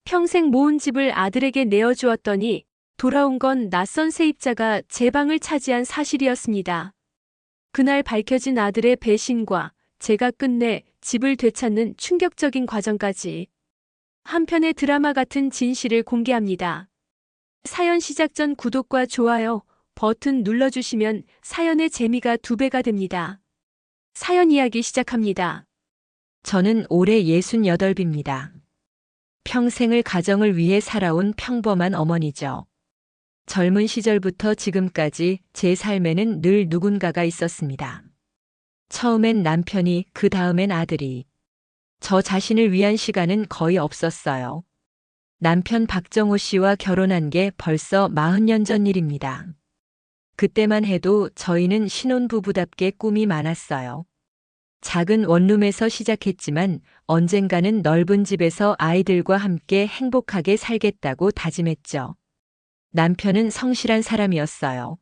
평생 모은 집을 아들에게 내어주었더니 돌아온 건 낯선 세입자가 제 방을 차지한 사실이었습니다. 그날 밝혀진 아들의 배신과 제가 끝내 집을 되찾는 충격적인 과정까지 한 편의 드라마 같은 진실을 공개합니다. 사연 시작 전 구독과 좋아요 버튼 눌러주시면 사연의 재미가 2배가 됩니다. 사연 이야기 시작합니다. 저는 올해 68입니다. 평생을 가정을 위해 살아온 평범한 어머니죠. 젊은 시절부터 지금까지 제 삶에는 늘 누군가가 있었습니다. 처음엔 남편이, 그 다음엔 아들이. 저 자신을 위한 시간은 거의 없었어요. 남편 박정호 씨와 결혼한 게 벌써 40년 전 일입니다. 그때만 해도 저희는 신혼부부답게 꿈이 많았어요. 작은 원룸에서 시작했지만 언젠가는 넓은 집에서 아이들과 함께 행복하게 살겠다고 다짐했죠. 남편은 성실한 사람이었어요.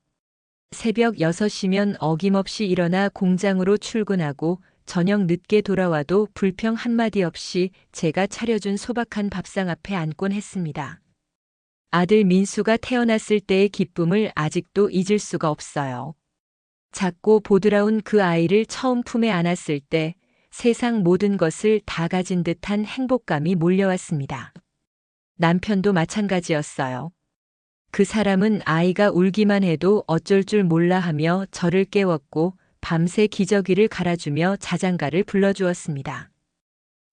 새벽 6시면 어김없이 일어나 공장으로 출근하고 저녁 늦게 돌아와도 불평 한마디 없이 제가 차려준 소박한 밥상 앞에 앉곤 했습니다. 아들 민수가 태어났을 때의 기쁨을 아직도 잊을 수가 없어요. 작고 보드라운 그 아이를 처음 품에 안았을 때 세상 모든 것을 다 가진 듯한 행복감이 몰려왔습니다. 남편도 마찬가지였어요. 그 사람은 아이가 울기만 해도 어쩔 줄 몰라 하며 저를 깨웠고 밤새 기저귀를 갈아주며 자장가를 불러주었습니다.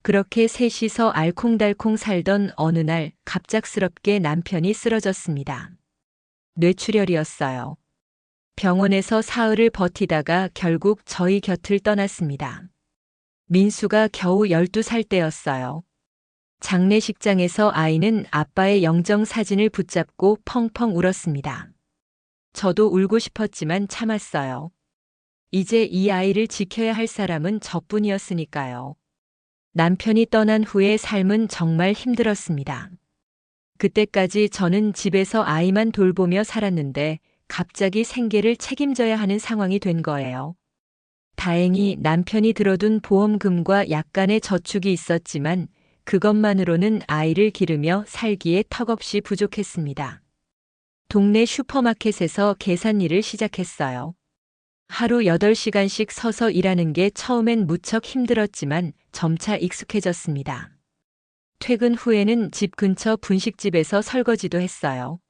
그렇게 셋이서 알콩달콩 살던 어느 날 갑작스럽게 남편이 쓰러졌습니다. 뇌출혈이었어요. 병원에서 사흘을 버티다가 결국 저희 곁을 떠났습니다. 민수가 겨우 12살 때였어요. 장례식장에서 아이는 아빠의 영정 사진을 붙잡고 펑펑 울었습니다. 저도 울고 싶었지만 참았어요. 이제 이 아이를 지켜야 할 사람은 저뿐이었으니까요. 남편이 떠난 후의 삶은 정말 힘들었습니다. 그때까지 저는 집에서 아이만 돌보며 살았는데 갑자기 생계를 책임져야 하는 상황이 된 거예요. 다행히 남편이 들어둔 보험금과 약간의 저축이 있었지만 그것만으로는 아이를 기르며 살기에 턱없이 부족했습니다. 동네 슈퍼마켓에서 계산 일을 시작했어요. 하루 8시간씩 서서 일하는 게 처음엔 무척 힘들었지만 점차 익숙해졌습니다. 퇴근 후에는 집 근처 분식집에서 설거지도 했어요.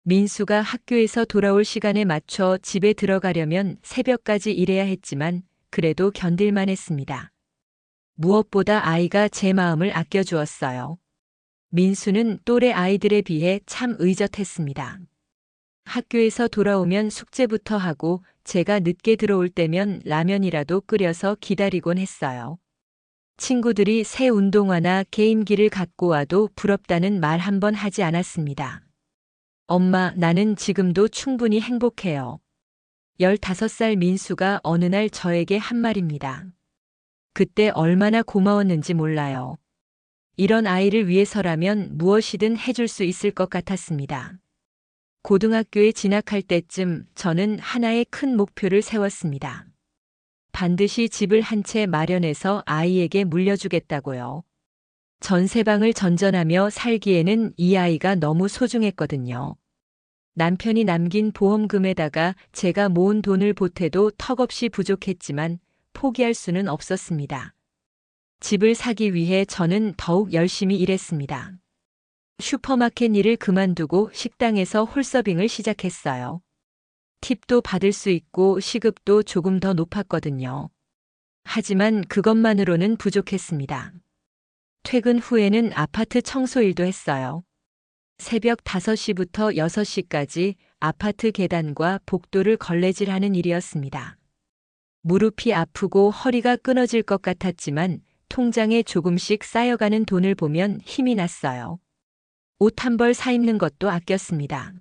민수가 학교에서 돌아올 시간에 맞춰 집에 들어가려면 새벽까지 일해야 했지만 그래도 견딜만 했습니다. 무엇보다 아이가 제 마음을 아껴주었어요. 민수는 또래 아이들에 비해 참 의젓했습니다. 학교에서 돌아오면 숙제부터 하고 제가 늦게 들어올 때면 라면이라도 끓여서 기다리곤 했어요. 친구들이 새 운동화나 게임기를 갖고 와도 부럽다는 말 한 번 하지 않았습니다. 엄마, 나는 지금도 충분히 행복해요. 15살 민수가 어느 날 저에게 한 말입니다. 그때 얼마나 고마웠는지 몰라요. 이런 아이를 위해서라면 무엇이든 해줄 수 있을 것 같았습니다. 고등학교에 진학할 때쯤 저는 하나의 큰 목표를 세웠습니다. 반드시 집을 한 채 마련해서 아이에게 물려주겠다고요. 전세방을 전전하며 살기에는 이 아이가 너무 소중했거든요. 남편이 남긴 보험금에다가 제가 모은 돈을 보태도 턱없이 부족했지만 포기할 수는 없었습니다. 집을 사기 위해 저는 더욱 열심히 일했습니다. 슈퍼마켓 일을 그만두고 식당에서 홀서빙을 시작했어요. 팁도 받을 수 있고 시급도 조금 더 높았거든요. 하지만 그것만으로는 부족했습니다. 퇴근 후에는 아파트 청소일도 했어요. 새벽 5시부터 6시까지 아파트 계단과 복도를 걸레질하는 일이었습니다. 무릎이 아프고 허리가 끊어질 것 같았지만 통장에 조금씩 쌓여가는 돈을 보면 힘이 났어요. 옷 한 벌 사 입는 것도 아꼈습니다.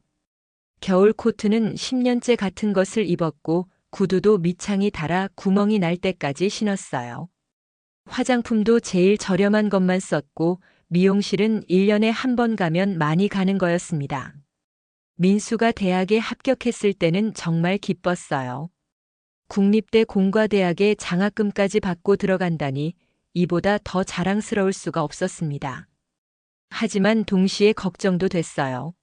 겨울 코트는 10년째 같은 것을 입었고 구두도 밑창이 닳아 구멍이 날 때까지 신었어요. 화장품도 제일 저렴한 것만 썼고 미용실은 1년에 한 번 가면 많이 가는 거였습니다. 민수가 대학에 합격했을 때는 정말 기뻤어요. 국립대 공과대학에 장학금까지 받고 들어간다니 이보다 더 자랑스러울 수가 없었습니다. 하지만 동시에 걱정도 됐어요.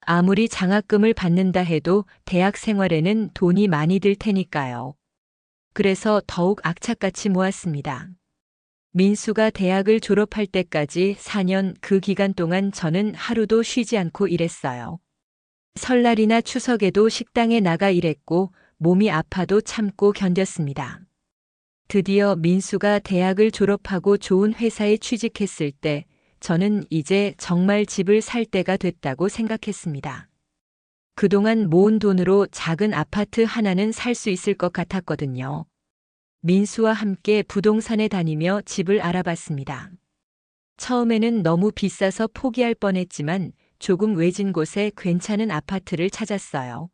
아무리 장학금을 받는다 해도 대학 생활에는 돈이 많이 들 테니까요. 그래서 더욱 악착같이 모았습니다. 민수가 대학을 졸업할 때까지 4년 그 기간 동안 저는 하루도 쉬지 않고 일했어요. 설날이나 추석에도 식당에 나가 일했고 몸이 아파도 참고 견뎠습니다. 드디어 민수가 대학을 졸업하고 좋은 회사에 취직했을 때 저는 이제 정말 집을 살 때가 됐다고 생각했습니다. 그동안 모은 돈으로 작은 아파트 하나는 살 수 있을 것 같았거든요. 민수와 함께 부동산에 다니며 집을 알아봤습니다. 처음에는 너무 비싸서 포기할 뻔했지만 조금 외진 곳에 괜찮은 아파트를 찾았어요.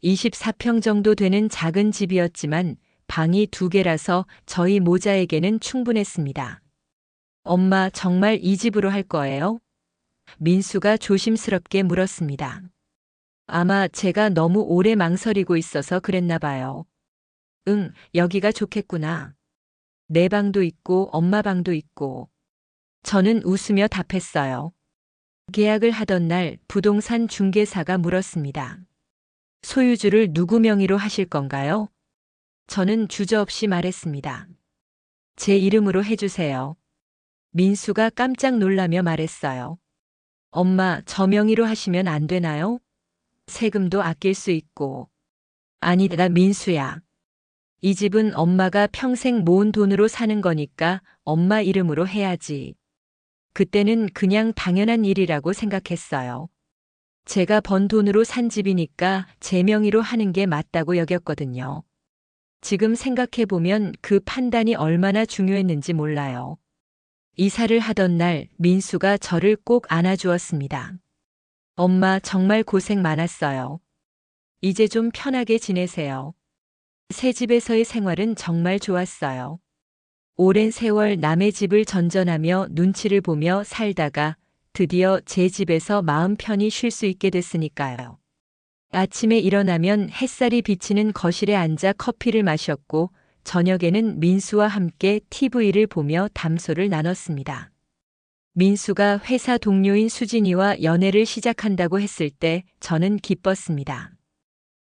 24평 정도 되는 작은 집이었지만 방이 2개라서 저희 모자에게는 충분했습니다. 엄마, 정말 이 집으로 할 거예요? 민수가 조심스럽게 물었습니다. 아마 제가 너무 오래 망설이고 있어서 그랬나 봐요. 응, 여기가 좋겠구나. 내 방도 있고 엄마 방도 있고. 저는 웃으며 답했어요. 계약을 하던 날 부동산 중개사가 물었습니다. 소유주를 누구 명의로 하실 건가요? 저는 주저없이 말했습니다. 제 이름으로 해주세요. 민수가 깜짝 놀라며 말했어요. 엄마, 저 명의로 하시면 안 되나요? 세금도 아낄 수 있고. 아니다, 민수야. 이 집은 엄마가 평생 모은 돈으로 사는 거니까 엄마 이름으로 해야지. 그때는 그냥 당연한 일이라고 생각했어요. 제가 번 돈으로 산 집이니까 제 명의로 하는 게 맞다고 여겼거든요. 지금 생각해보면 그 판단이 얼마나 중요했는지 몰라요. 이사를 하던 날 민수가 저를 꼭 안아주었습니다. 엄마, 정말 고생 많았어요. 이제 좀 편하게 지내세요. 새 집에서의 생활은 정말 좋았어요. 오랜 세월 남의 집을 전전하며 눈치를 보며 살다가 드디어 제 집에서 마음 편히 쉴 수 있게 됐으니까요. 아침에 일어나면 햇살이 비치는 거실에 앉아 커피를 마셨고 저녁에는 민수와 함께 TV를 보며 담소를 나눴습니다. 민수가 회사 동료인 수진이와 연애를 시작한다고 했을 때 저는 기뻤습니다.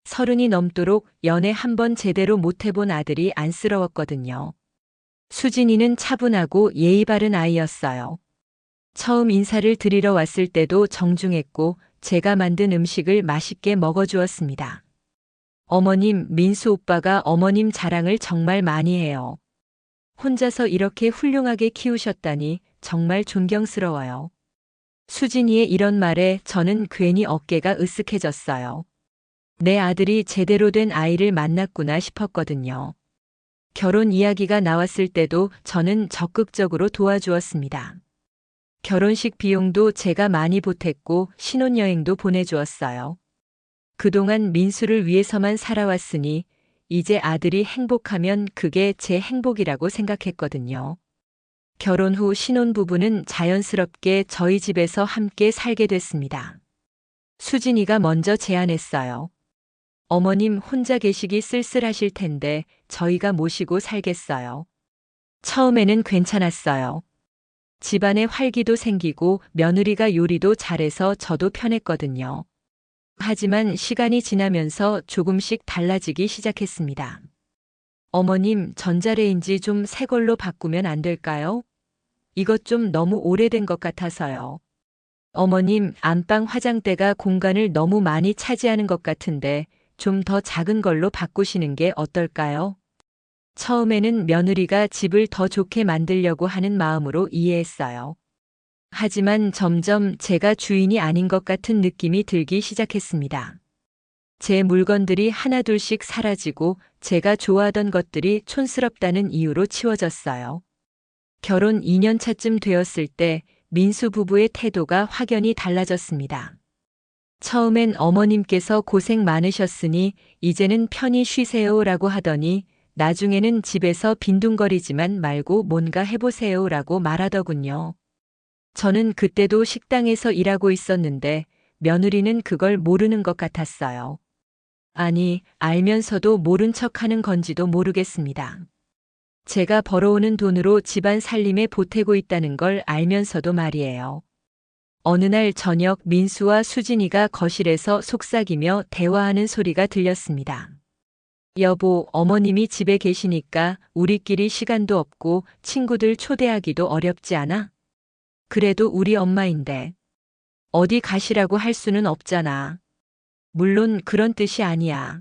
30이 넘도록 연애 한 번 제대로 못 해본 아들이 안쓰러웠거든요. 수진이는 차분하고 예의 바른 아이였어요. 처음 인사를 드리러 왔을 때도 정중했고 제가 만든 음식을 맛있게 먹어주었습니다. 어머님, 민수 오빠가 어머님 자랑을 정말 많이 해요. 혼자서 이렇게 훌륭하게 키우셨다니 정말 존경스러워요. 수진이의 이런 말에 저는 괜히 어깨가 으쓱해졌어요. 내 아들이 제대로 된 아이를 만났구나 싶었거든요. 결혼 이야기가 나왔을 때도 저는 적극적으로 도와주었습니다. 결혼식 비용도 제가 많이 보탰고 신혼여행도 보내주었어요. 그동안 민수를 위해서만 살아왔으니 이제 아들이 행복하면 그게 제 행복이라고 생각했거든요. 결혼 후 신혼부부는 자연스럽게 저희 집에서 함께 살게 됐습니다. 수진이가 먼저 제안했어요. 어머님 혼자 계시기 쓸쓸하실 텐데 저희가 모시고 살겠어요. 처음에는 괜찮았어요. 집안에 활기도 생기고 며느리가 요리도 잘해서 저도 편했거든요. 하지만 시간이 지나면서 조금씩 달라지기 시작했습니다. 어머님, 전자레인지 좀 새 걸로 바꾸면 안 될까요? 이것 좀 너무 오래된 것 같아서요. 어머님, 안방 화장대가 공간을 너무 많이 차지하는 것 같은데 좀 더 작은 걸로 바꾸시는 게 어떨까요? 처음에는 며느리가 집을 더 좋게 만들려고 하는 마음으로 이해했어요. 하지만 점점 제가 주인이 아닌 것 같은 느낌이 들기 시작했습니다. 제 물건들이 하나둘씩 사라지고 제가 좋아하던 것들이 촌스럽다는 이유로 치워졌어요. 결혼 2년 차쯤 되었을 때 민수 부부의 태도가 확연히 달라졌습니다. 처음엔 어머님께서 고생 많으셨으니 이제는 편히 쉬세요라고 하더니 나중에는 집에서 빈둥거리지만 말고 뭔가 해보세요라고 말하더군요. 저는 그때도 식당에서 일하고 있었는데 며느리는 그걸 모르는 것 같았어요. 아니, 알면서도 모른 척하는 건지도 모르겠습니다. 제가 벌어오는 돈으로 집안 살림에 보태고 있다는 걸 알면서도 말이에요. 어느 날 저녁 민수와 수진이가 거실에서 속삭이며 대화하는 소리가 들렸습니다. 여보, 어머님이 집에 계시니까 우리끼리 시간도 없고 친구들 초대하기도 어렵지 않아? 그래도 우리 엄마인데 어디 가시라고 할 수는 없잖아. 물론 그런 뜻이 아니야.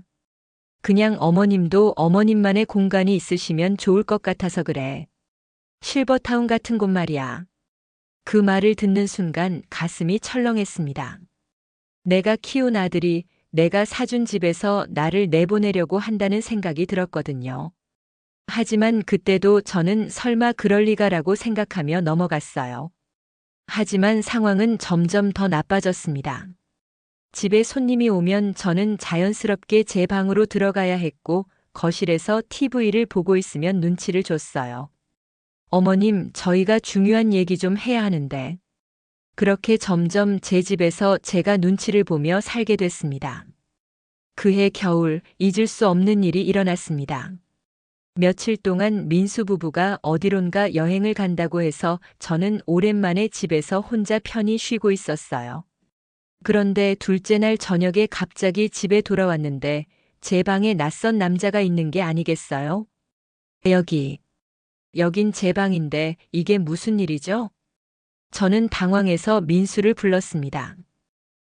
그냥 어머님도 어머님만의 공간이 있으시면 좋을 것 같아서 그래. 실버타운 같은 곳 말이야. 그 말을 듣는 순간 가슴이 철렁했습니다. 내가 키운 아들이 내가 사준 집에서 나를 내보내려고 한다는 생각이 들었거든요. 하지만 그때도 저는 설마 그럴 리가라고 생각하며 넘어갔어요. 하지만 상황은 점점 더 나빠졌습니다. 집에 손님이 오면 저는 자연스럽게 제 방으로 들어가야 했고 거실에서 TV를 보고 있으면 눈치를 줬어요. 어머님, 저희가 중요한 얘기 좀 해야 하는데. 그렇게 점점 제 집에서 제가 눈치를 보며 살게 됐습니다. 그해 겨울 잊을 수 없는 일이 일어났습니다. 며칠 동안 민수 부부가 어디론가 여행을 간다고 해서 저는 오랜만에 집에서 혼자 편히 쉬고 있었어요. 그런데 둘째 날 저녁에 갑자기 집에 돌아왔는데 제 방에 낯선 남자가 있는 게 아니겠어요? 여긴 제 방인데 이게 무슨 일이죠? 저는 당황해서 민수를 불렀습니다.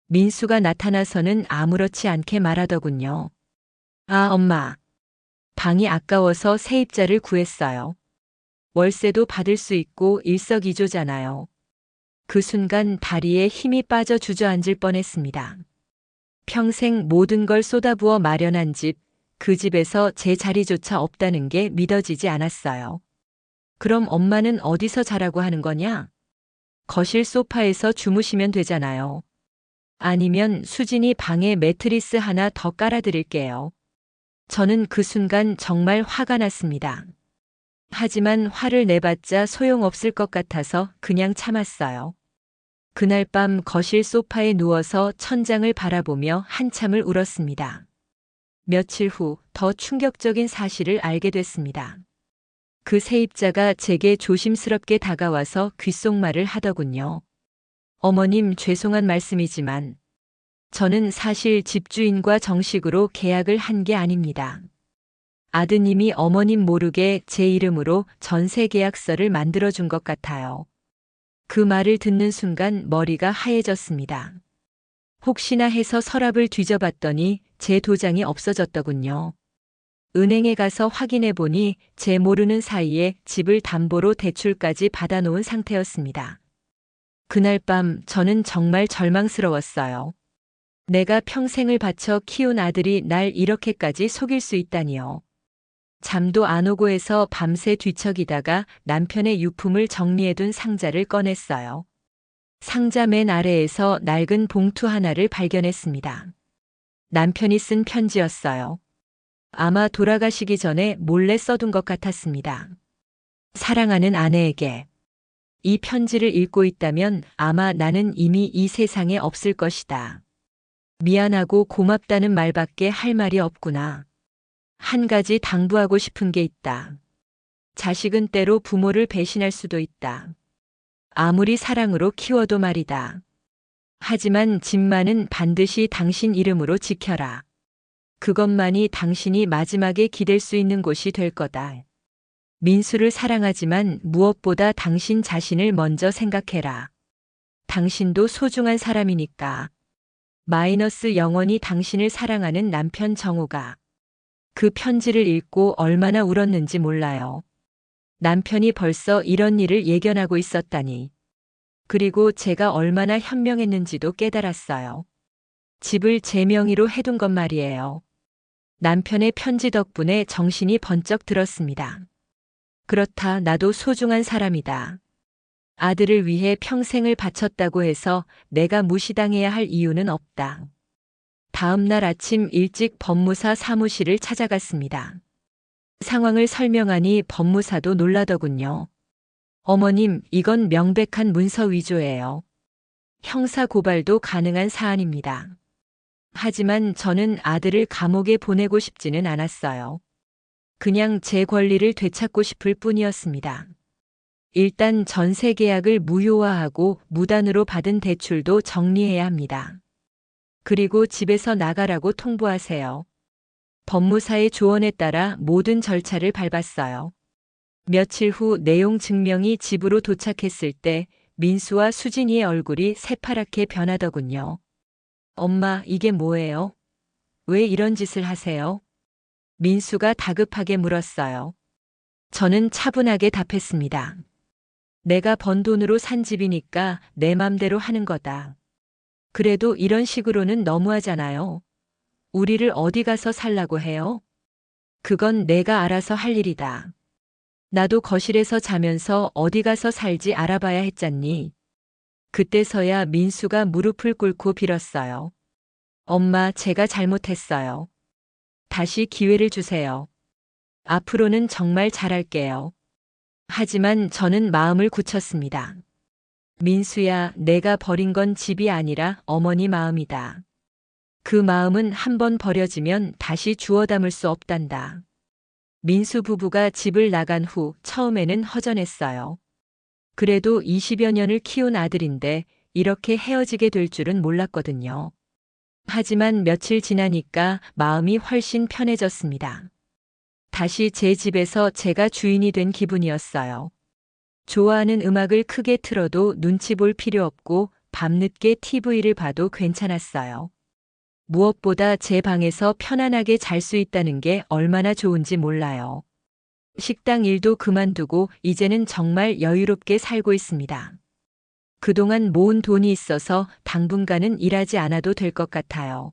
민수가 나타나서는 아무렇지 않게 말하더군요. 아, 엄마. 방이 아까워서 세입자를 구했어요. 월세도 받을 수 있고 일석이조잖아요. 그 순간 다리에 힘이 빠져 주저앉을 뻔했습니다. 평생 모든 걸 쏟아부어 마련한 집, 그 집에서 제 자리조차 없다는 게 믿어지지 않았어요. 그럼 엄마는 어디서 자라고 하는 거냐? 거실 소파에서 주무시면 되잖아요. 아니면 수진이 방에 매트리스 하나 더 깔아드릴게요. 저는 그 순간 정말 화가 났습니다. 하지만 화를 내봤자 소용없을 것 같아서 그냥 참았어요. 그날 밤 거실 소파에 누워서 천장을 바라보며 한참을 울었습니다. 며칠 후 더 충격적인 사실을 알게 됐습니다. 그 세입자가 제게 조심스럽게 다가와서 귓속말을 하더군요. 어머님, 죄송한 말씀이지만 저는 사실 집주인과 정식으로 계약을 한 게 아닙니다. 아드님이 어머님 모르게 제 이름으로 전세 계약서를 만들어준 것 같아요. 그 말을 듣는 순간 머리가 하얘졌습니다. 혹시나 해서 서랍을 뒤져봤더니 제 도장이 없어졌더군요. 은행에 가서 확인해 보니 제 모르는 사이에 집을 담보로 대출까지 받아놓은 상태였습니다. 그날 밤 저는 정말 절망스러웠어요. 내가 평생을 바쳐 키운 아들이 날 이렇게까지 속일 수 있다니요. 잠도 안 오고 해서 밤새 뒤척이다가 남편의 유품을 정리해둔 상자를 꺼냈어요. 상자 맨 아래에서 낡은 봉투 하나를 발견했습니다. 남편이 쓴 편지였어요. 아마 돌아가시기 전에 몰래 써둔 것 같았습니다. 사랑하는 아내에게. 이 편지를 읽고 있다면 아마 나는 이미 이 세상에 없을 것이다. 미안하고 고맙다는 말밖에 할 말이 없구나. 한 가지 당부하고 싶은 게 있다. 자식은 때로 부모를 배신할 수도 있다. 아무리 사랑으로 키워도 말이다. 하지만 집만은 반드시 당신 이름으로 지켜라. 그것만이 당신이 마지막에 기댈 수 있는 곳이 될 거다. 민수를 사랑하지만 무엇보다 당신 자신을 먼저 생각해라. 당신도 소중한 사람이니까. 영원히 당신을 사랑하는 남편 정우가. 그 편지를 읽고 얼마나 울었는지 몰라요. 남편이 벌써 이런 일을 예견하고 있었다니. 그리고 제가 얼마나 현명했는지도 깨달았어요. 집을 제 명의로 해둔 것 말이에요. 남편의 편지 덕분에 정신이 번쩍 들었습니다. 그렇다, 나도 소중한 사람이다. 아들을 위해 평생을 바쳤다고 해서 내가 무시당해야 할 이유는 없다. 다음 날 아침 일찍 법무사 사무실을 찾아갔습니다. 상황을 설명하니 법무사도 놀라더군요. 어머님, 이건 명백한 문서 위조예요. 형사 고발도 가능한 사안입니다. 하지만 저는 아들을 감옥에 보내고 싶지는 않았어요. 그냥 제 권리를 되찾고 싶을 뿐이었습니다. 일단 전세 계약을 무효화하고 무단으로 받은 대출도 정리해야 합니다. 그리고 집에서 나가라고 통보하세요. 법무사의 조언에 따라 모든 절차를 밟았어요. 며칠 후 내용 증명이 집으로 도착했을 때 민수와 수진이의 얼굴이 새파랗게 변하더군요. 엄마, 이게 뭐예요? 왜 이런 짓을 하세요? 민수가 다급하게 물었어요. 저는 차분하게 답했습니다. 내가 번 돈으로 산 집이니까 내 맘대로 하는 거다. 그래도 이런 식으로는 너무하잖아요. 우리를 어디 가서 살라고 해요? 그건 내가 알아서 할 일이다. 나도 거실에서 자면서 어디 가서 살지 알아봐야 했잖니. 그때서야 민수가 무릎을 꿇고 빌었어요. 엄마, 제가 잘못했어요. 다시 기회를 주세요. 앞으로는 정말 잘할게요. 하지만 저는 마음을 굳혔습니다. 민수야, 내가 버린 건 집이 아니라 어머니 마음이다. 그 마음은 한번 버려지면 다시 주워 담을 수 없단다. 민수 부부가 집을 나간 후 처음에는 허전했어요. 그래도 20여 년을 키운 아들인데 이렇게 헤어지게 될 줄은 몰랐거든요. 하지만 며칠 지나니까 마음이 훨씬 편해졌습니다. 다시 제 집에서 제가 주인이 된 기분이었어요. 좋아하는 음악을 크게 틀어도 눈치 볼 필요 없고 밤늦게 TV를 봐도 괜찮았어요. 무엇보다 제 방에서 편안하게 잘 수 있다는 게 얼마나 좋은지 몰라요. 식당 일도 그만두고 이제는 정말 여유롭게 살고 있습니다. 그동안 모은 돈이 있어서 당분간은 일하지 않아도 될 것 같아요.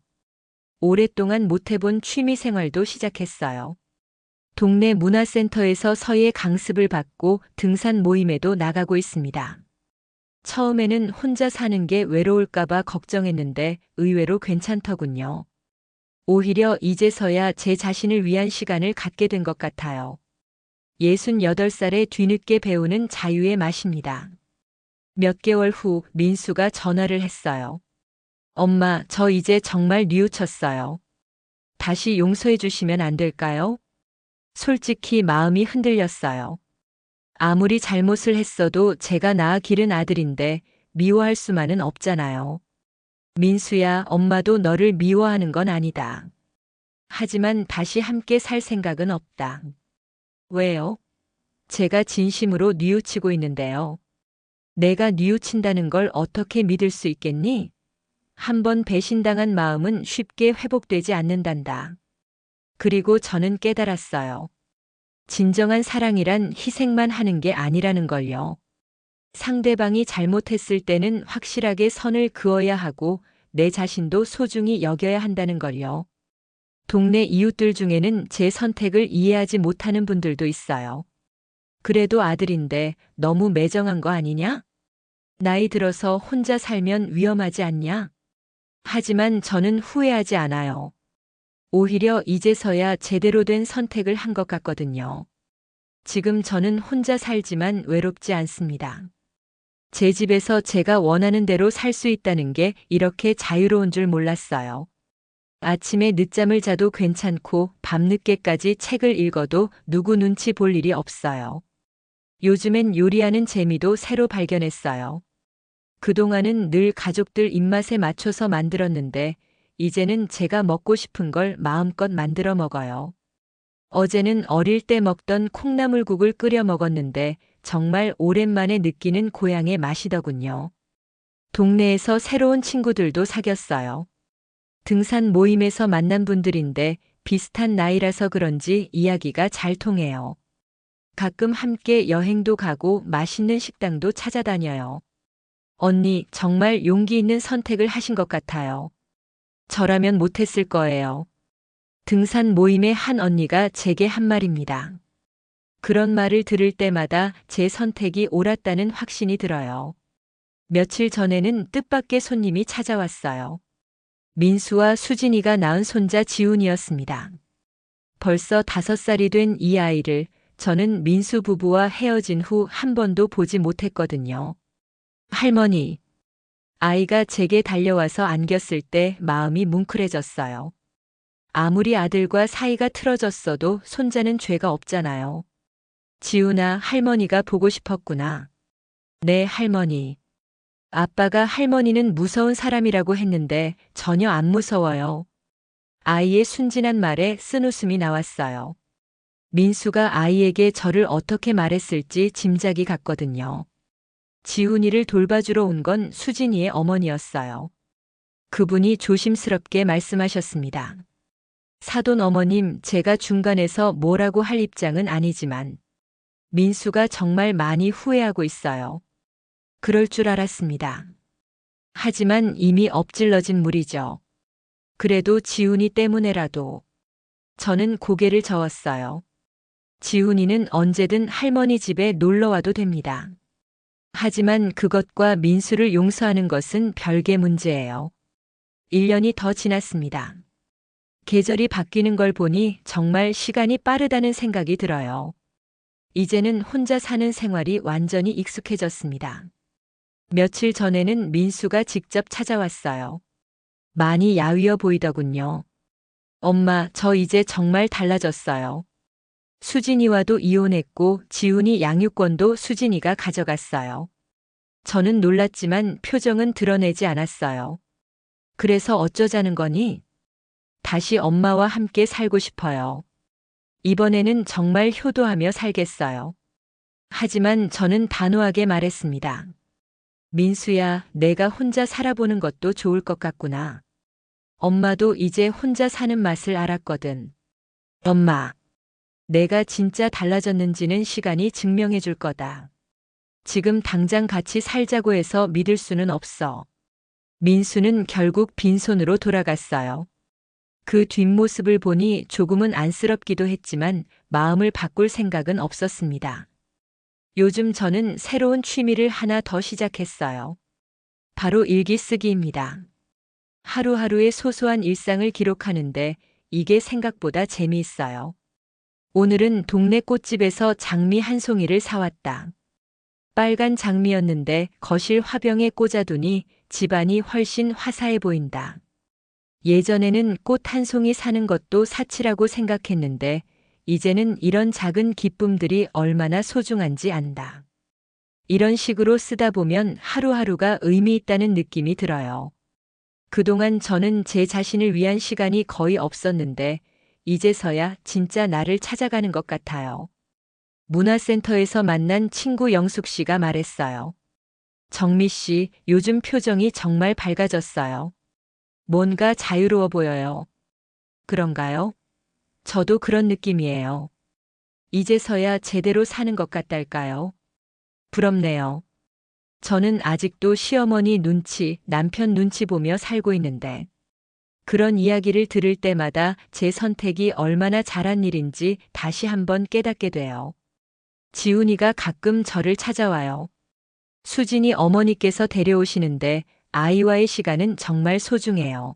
오랫동안 못 해본 취미 생활도 시작했어요. 동네 문화센터에서 서예 강습을 받고 등산 모임에도 나가고 있습니다. 처음에는 혼자 사는 게 외로울까봐 걱정했는데 의외로 괜찮더군요. 오히려 이제서야 제 자신을 위한 시간을 갖게 된 것 같아요. 68살에 뒤늦게 배우는 자유의 맛입니다. 몇 개월 후 민수가 전화를 했어요. 엄마, 저 이제 정말 뉘우쳤어요. 다시 용서해 주시면 안 될까요? 솔직히 마음이 흔들렸어요. 아무리 잘못을 했어도 제가 낳아 기른 아들인데 미워할 수만은 없잖아요. 민수야, 엄마도 너를 미워하는 건 아니다. 하지만 다시 함께 살 생각은 없다. 왜요? 제가 진심으로 뉘우치고 있는데요. 내가 뉘우친다는 걸 어떻게 믿을 수 있겠니? 한번 배신당한 마음은 쉽게 회복되지 않는단다. 그리고 저는 깨달았어요. 진정한 사랑이란 희생만 하는 게 아니라는 걸요. 상대방이 잘못했을 때는 확실하게 선을 그어야 하고 내 자신도 소중히 여겨야 한다는 걸요. 동네 이웃들 중에는 제 선택을 이해하지 못하는 분들도 있어요. 그래도 아들인데 너무 매정한 거 아니냐? 나이 들어서 혼자 살면 위험하지 않냐? 하지만 저는 후회하지 않아요. 오히려 이제서야 제대로 된 선택을 한 것 같거든요. 지금 저는 혼자 살지만 외롭지 않습니다. 제 집에서 제가 원하는 대로 살 수 있다는 게 이렇게 자유로운 줄 몰랐어요. 아침에 늦잠을 자도 괜찮고 밤늦게까지 책을 읽어도 누구 눈치 볼 일이 없어요. 요즘엔 요리하는 재미도 새로 발견했어요. 그동안은 늘 가족들 입맛에 맞춰서 만들었는데 이제는 제가 먹고 싶은 걸 마음껏 만들어 먹어요. 어제는 어릴 때 먹던 콩나물국을 끓여 먹었는데 정말 오랜만에 느끼는 고향의 맛이더군요. 동네에서 새로운 친구들도 사귀었어요. 등산 모임에서 만난 분들인데 비슷한 나이라서 그런지 이야기가 잘 통해요. 가끔 함께 여행도 가고 맛있는 식당도 찾아다녀요. 언니, 정말 용기 있는 선택을 하신 것 같아요. 저라면 못했을 거예요. 등산 모임의 한 언니가 제게 한 말입니다. 그런 말을 들을 때마다 제 선택이 옳았다는 확신이 들어요. 며칠 전에는 뜻밖의 손님이 찾아왔어요. 민수와 수진이가 낳은 손자 지훈이었습니다. 벌써 5살이 된 이 아이를 저는 민수 부부와 헤어진 후 한 번도 보지 못했거든요. 할머니. 아이가 제게 달려와서 안겼을 때 마음이 뭉클해졌어요. 아무리 아들과 사이가 틀어졌어도 손자는 죄가 없잖아요. 지훈아, 할머니가 보고 싶었구나. 네, 할머니. 아빠가 할머니는 무서운 사람이라고 했는데 전혀 안 무서워요. 아이의 순진한 말에 쓴웃음이 나왔어요. 민수가 아이에게 저를 어떻게 말했을지 짐작이 갔거든요. 지훈이를 돌봐주러 온 건 수진이의 어머니였어요. 그분이 조심스럽게 말씀하셨습니다. 사돈 어머님, 제가 중간에서 뭐라고 할 입장은 아니지만 민수가 정말 많이 후회하고 있어요. 그럴 줄 알았습니다. 하지만 이미 엎질러진 물이죠. 그래도 지훈이 때문에라도 저는 고개를 저었어요. 지훈이는 언제든 할머니 집에 놀러 와도 됩니다. 하지만 그것과 민수를 용서하는 것은 별개 문제예요. 1년이 더 지났습니다. 계절이 바뀌는 걸 보니 정말 시간이 빠르다는 생각이 들어요. 이제는 혼자 사는 생활이 완전히 익숙해졌습니다. 며칠 전에는 민수가 직접 찾아왔어요. 많이 야위어 보이더군요. 엄마, 저 이제 정말 달라졌어요. 수진이와도 이혼했고 지훈이 양육권도 수진이가 가져갔어요. 저는 놀랐지만 표정은 드러내지 않았어요. 그래서 어쩌자는 거니? 다시 엄마와 함께 살고 싶어요. 이번에는 정말 효도하며 살겠어요. 하지만 저는 단호하게 말했습니다. 민수야, 내가 혼자 살아보는 것도 좋을 것 같구나. 엄마도 이제 혼자 사는 맛을 알았거든. 엄마, 내가 진짜 달라졌는지는 시간이 증명해 줄 거다. 지금 당장 같이 살자고 해서 믿을 수는 없어. 민수는 결국 빈손으로 돌아갔어요. 그 뒷모습을 보니 조금은 안쓰럽기도 했지만 마음을 바꿀 생각은 없었습니다. 요즘 저는 새로운 취미를 하나 더 시작했어요. 바로 일기 쓰기입니다. 하루하루의 소소한 일상을 기록하는데 이게 생각보다 재미있어요. 오늘은 동네 꽃집에서 장미 한 송이를 사왔다. 빨간 장미였는데 거실 화병에 꽂아두니 집안이 훨씬 화사해 보인다. 예전에는 꽃 한 송이 사는 것도 사치라고 생각했는데 이제는 이런 작은 기쁨들이 얼마나 소중한지 안다. 이런 식으로 쓰다 보면 하루하루가 의미 있다는 느낌이 들어요. 그동안 저는 제 자신을 위한 시간이 거의 없었는데 이제서야 진짜 나를 찾아가는 것 같아요. 문화센터에서 만난 친구 영숙 씨가 말했어요. 정미 씨, 요즘 표정이 정말 밝아졌어요. 뭔가 자유로워 보여요. 그런가요? 저도 그런 느낌이에요. 이제서야 제대로 사는 것 같달까요? 부럽네요. 저는 아직도 시어머니 눈치, 남편 눈치 보며 살고 있는데 그런 이야기를 들을 때마다 제 선택이 얼마나 잘한 일인지 다시 한번 깨닫게 돼요. 지훈이가 가끔 저를 찾아와요. 수진이 어머니께서 데려오시는데 아이와의 시간은 정말 소중해요.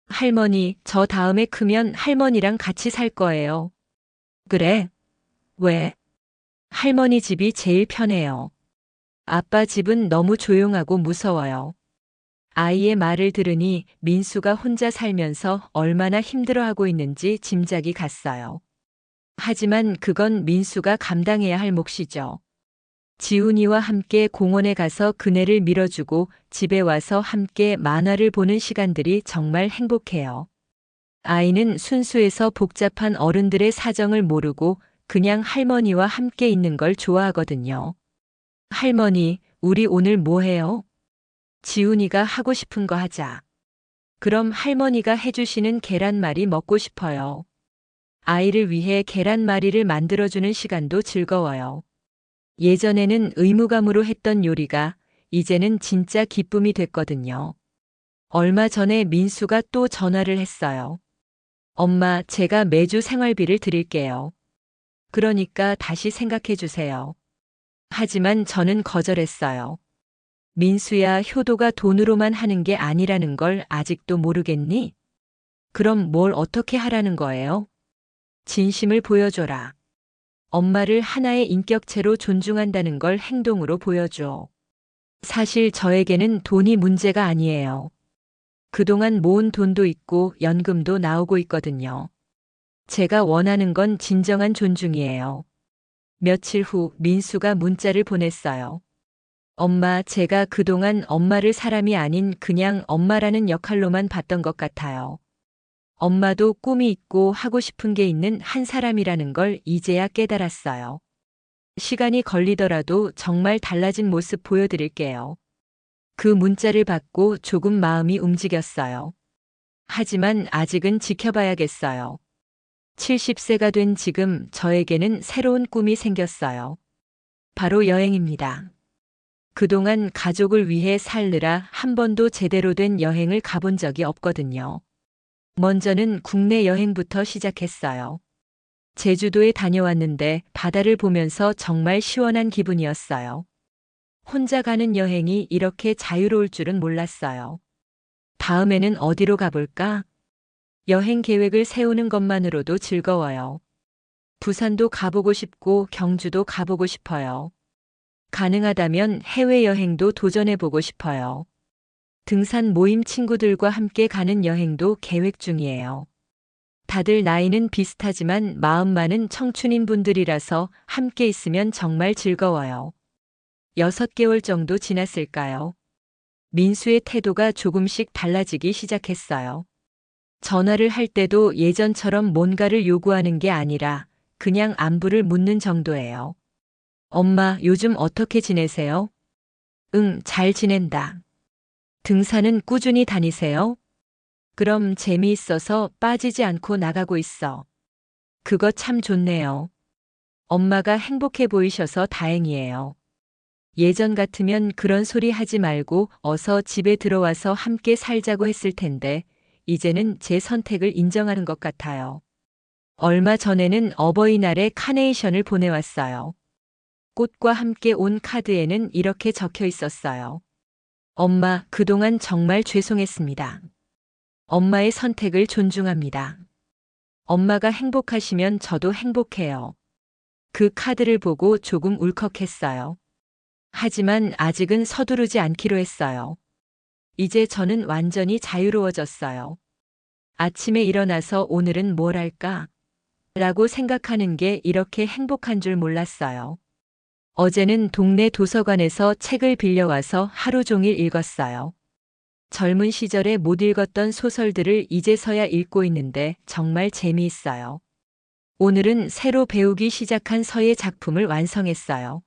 할머니, 저 다음에 크면 할머니랑 같이 살 거예요. 그래? 왜? 할머니 집이 제일 편해요. 아빠 집은 너무 조용하고 무서워요. 아이의 말을 들으니 민수가 혼자 살면서 얼마나 힘들어하고 있는지 짐작이 갔어요. 하지만 그건 민수가 감당해야 할 몫이죠. 지훈이와 함께 공원에 가서 그네를 밀어주고 집에 와서 함께 만화를 보는 시간들이 정말 행복해요. 아이는 순수해서 복잡한 어른들의 사정을 모르고 그냥 할머니와 함께 있는 걸 좋아하거든요. 할머니, 우리 오늘 뭐 해요? 지훈이가 하고 싶은 거 하자. 그럼 할머니가 해주시는 계란말이 먹고 싶어요. 아이를 위해 계란말이를 만들어주는 시간도 즐거워요. 예전에는 의무감으로 했던 요리가 이제는 진짜 기쁨이 됐거든요. 얼마 전에 민수가 또 전화를 했어요. 엄마, 제가 매주 생활비를 드릴게요. 그러니까 다시 생각해 주세요. 하지만 저는 거절했어요. 민수야, 효도가 돈으로만 하는 게 아니라는 걸 아직도 모르겠니? 그럼 뭘 어떻게 하라는 거예요? 진심을 보여줘라. 엄마를 하나의 인격체로 존중한다는 걸 행동으로 보여줘. 사실 저에게는 돈이 문제가 아니에요. 그동안 모은 돈도 있고 연금도 나오고 있거든요. 제가 원하는 건 진정한 존중이에요. 며칠 후 민수가 문자를 보냈어요. 엄마, 제가 그동안 엄마를 사람이 아닌 그냥 엄마라는 역할로만 봤던 것 같아요. 엄마도 꿈이 있고 하고 싶은 게 있는 한 사람이라는 걸 이제야 깨달았어요. 시간이 걸리더라도 정말 달라진 모습 보여드릴게요. 그 문자를 받고 조금 마음이 움직였어요. 하지만 아직은 지켜봐야겠어요. 70세가 된 지금 저에게는 새로운 꿈이 생겼어요. 바로 여행입니다. 그동안 가족을 위해 살느라 한 번도 제대로 된 여행을 가본 적이 없거든요. 먼저는 국내 여행부터 시작했어요. 제주도에 다녀왔는데 바다를 보면서 정말 시원한 기분이었어요. 혼자 가는 여행이 이렇게 자유로울 줄은 몰랐어요. 다음에는 어디로 가볼까? 여행 계획을 세우는 것만으로도 즐거워요. 부산도 가보고 싶고 경주도 가보고 싶어요. 가능하다면 해외여행도 도전해보고 싶어요. 등산 모임 친구들과 함께 가는 여행도 계획 중이에요. 다들 나이는 비슷하지만 마음만은 청춘인 분들이라서 함께 있으면 정말 즐거워요. 6개월 정도 지났을까요? 민수의 태도가 조금씩 달라지기 시작했어요. 전화를 할 때도 예전처럼 뭔가를 요구하는 게 아니라 그냥 안부를 묻는 정도예요. 엄마, 요즘 어떻게 지내세요? 응, 잘 지낸다. 등산은 꾸준히 다니세요? 그럼 재미있어서 빠지지 않고 나가고 있어. 그거 참 좋네요. 엄마가 행복해 보이셔서 다행이에요. 예전 같으면 그런 소리 하지 말고 어서 집에 들어와서 함께 살자고 했을 텐데, 이제는 제 선택을 인정하는 것 같아요. 얼마 전에는 어버이날에 카네이션을 보내왔어요. 꽃과 함께 온 카드에는 이렇게 적혀 있었어요. 엄마, 그동안 정말 죄송했습니다. 엄마의 선택을 존중합니다. 엄마가 행복하시면 저도 행복해요. 그 카드를 보고 조금 울컥했어요. 하지만 아직은 서두르지 않기로 했어요. 이제 저는 완전히 자유로워졌어요. 아침에 일어나서 오늘은 뭘 할까? 라고 생각하는 게 이렇게 행복한 줄 몰랐어요. 어제는 동네 도서관에서 책을 빌려와서 하루 종일 읽었어요. 젊은 시절에 못 읽었던 소설들을 이제서야 읽고 있는데 정말 재미있어요. 오늘은 새로 배우기 시작한 서예 작품을 완성했어요.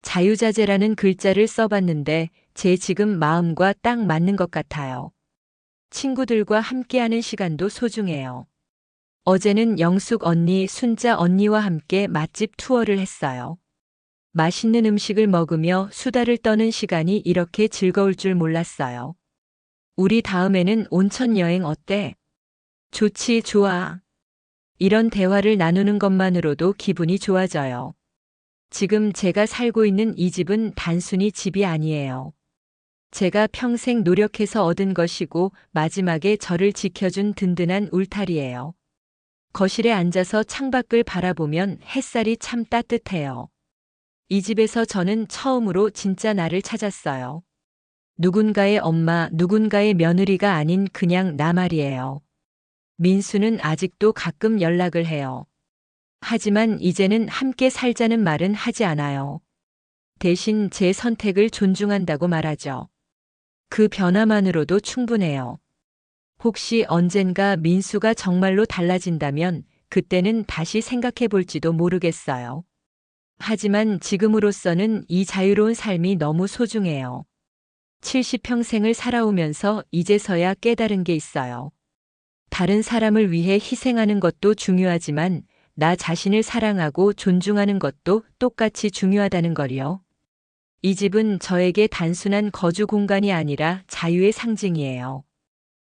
자유자재라는 글자를 써봤는데 제 지금 마음과 딱 맞는 것 같아요. 친구들과 함께하는 시간도 소중해요. 어제는 영숙 언니, 순자 언니와 함께 맛집 투어를 했어요. 맛있는 음식을 먹으며 수다를 떠는 시간이 이렇게 즐거울 줄 몰랐어요. 우리 다음에는 온천 여행 어때? 좋지, 좋아. 이런 대화를 나누는 것만으로도 기분이 좋아져요. 지금 제가 살고 있는 이 집은 단순히 집이 아니에요. 제가 평생 노력해서 얻은 것이고 마지막에 저를 지켜준 든든한 울타리예요. 거실에 앉아서 창밖을 바라보면 햇살이 참 따뜻해요. 이 집에서 저는 처음으로 진짜 나를 찾았어요. 누군가의 엄마, 누군가의 며느리가 아닌 그냥 나 말이에요. 민수는 아직도 가끔 연락을 해요. 하지만 이제는 함께 살자는 말은 하지 않아요. 대신 제 선택을 존중한다고 말하죠. 그 변화만으로도 충분해요. 혹시 언젠가 민수가 정말로 달라진다면 그때는 다시 생각해 볼지도 모르겠어요. 하지만 지금으로서는 이 자유로운 삶이 너무 소중해요. 70평생을 살아오면서 이제서야 깨달은 게 있어요. 다른 사람을 위해 희생하는 것도 중요하지만 나 자신을 사랑하고 존중하는 것도 똑같이 중요하다는 걸요. 이 집은 저에게 단순한 거주 공간이 아니라 자유의 상징이에요.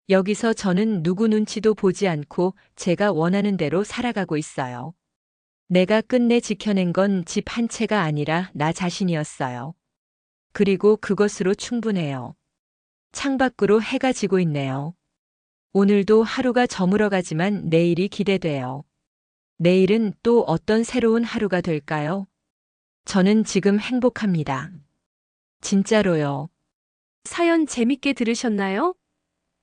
여기서 저는 누구 눈치도 보지 않고 제가 원하는 대로 살아가고 있어요. 내가 끝내 지켜낸 건 집 한 채가 아니라 나 자신이었어요. 그리고 그것으로 충분해요. 창밖으로 해가 지고 있네요. 오늘도 하루가 저물어가지만 내일이 기대돼요. 내일은 또 어떤 새로운 하루가 될까요? 저는 지금 행복합니다. 진짜로요. 사연 재밌게 들으셨나요?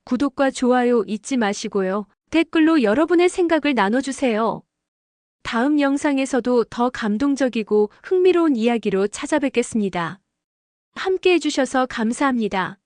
구독과 좋아요 잊지 마시고요. 댓글로 여러분의 생각을 나눠주세요. 다음 영상에서도 더 감동적이고 흥미로운 이야기로 찾아뵙겠습니다. 함께 해주셔서 감사합니다.